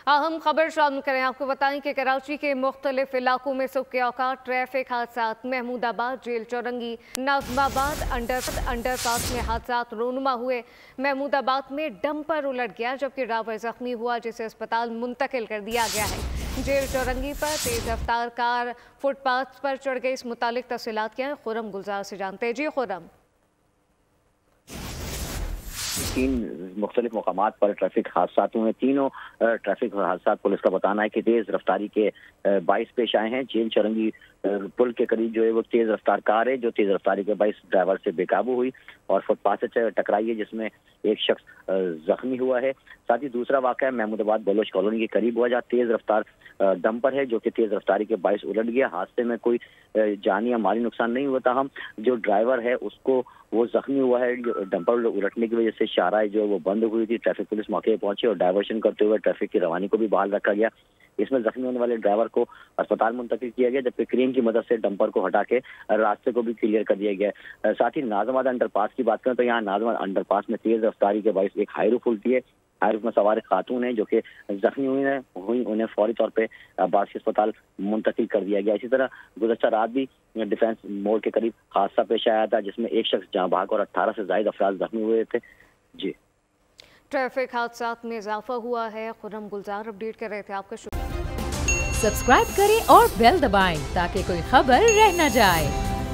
अहम खबर शामिल करें। आपको बताएं कि कराची के मुख्तलिफ इलाकों में सुबह के औकात ट्रैफिक हादसात महमूदाबाद, जेल चौरंगी, नाज़िमाबाद, अंडरपास में हादसात रोनुमा हुए। महमूदाबाद में डंपर उलट गया जबकि ड्राइवर जख्मी हुआ जिसे अस्पताल मुंतकिल कर दिया गया है। जेल चौरंगी पर तेज रफ्तार कार फुटपाथ पर चढ़ गई। इस मुतालिक तफसीलात क्या है खुरम गुलजार से जानते हैं। जी खुरम। 3 मुख्तलिफ मकामात पर ट्रैफिक हादसा हुए। तीनों ट्रैफिक हादसा पुलिस का बताना है कि तेज रफ्तारी के बाइस पेश आए हैं। जेल चौरंगी पुल के करीब जो है वो तेज रफ्तार कार है जो तेज रफ्तारी के बाइस ड्राइवर से बेकाबू हुई और फुटपाथ से टकराई है जिसमें एक शख्स जख्मी हुआ है। साथ ही दूसरा वाक़या महमूदाबाद बलोच कॉलोनी के करीब हुआ जहाँ तेज रफ्तार डंपर है जो कि तेज रफ्तारी के बाइस उलट गया। हादसे में कोई जानी या माली नुकसान नहीं हुआ था। जो ड्राइवर है उसको वो जख्मी हुआ है। डंपर उलटने की वजह से शाहराह जो है वो बंद हुई थी। ट्रैफिक पुलिस मौके पर पहुंची और डायवर्शन करते हुए ट्रैफिक की रवानी को भी बहाल रखा गया। इसमें जख्मी होने वाले ड्राइवर को अस्पताल मुंतकिल किया गया जबकि क्रेन की मदद से डंपर को हटा के रास्ते को भी क्लियर कर दिया गया। साथ ही नाज़िमाबाद अंडरपास की बात करें तो यहाँ नाज़िमाबाद अंडरपास में तेज रफ्तारी के बाइस एक हाईरूफ उल्टी है। हाईरूफ में सवार खातून है जो कि जख्मी हुई उन्हें फौरी तौर पे अब्बासी अस्पताल मुंतकिल कर दिया गया। इसी तरह गुज़श्ता रात भी डिफेंस मोड़ के करीब हादसा पेश आया था जिसमें एक शख्स जाँ भाग और 18 से ज़ायद अफराद जख्मी हुए थे। जी, ट्रैफिक हादसात में इजाफा हुआ है। खुरम गुलजार अपडेट कर रहे थे। आपका शुक्रिया। सब्सक्राइब करें और बेल दबाएं ताकि कोई खबर रह न जाए।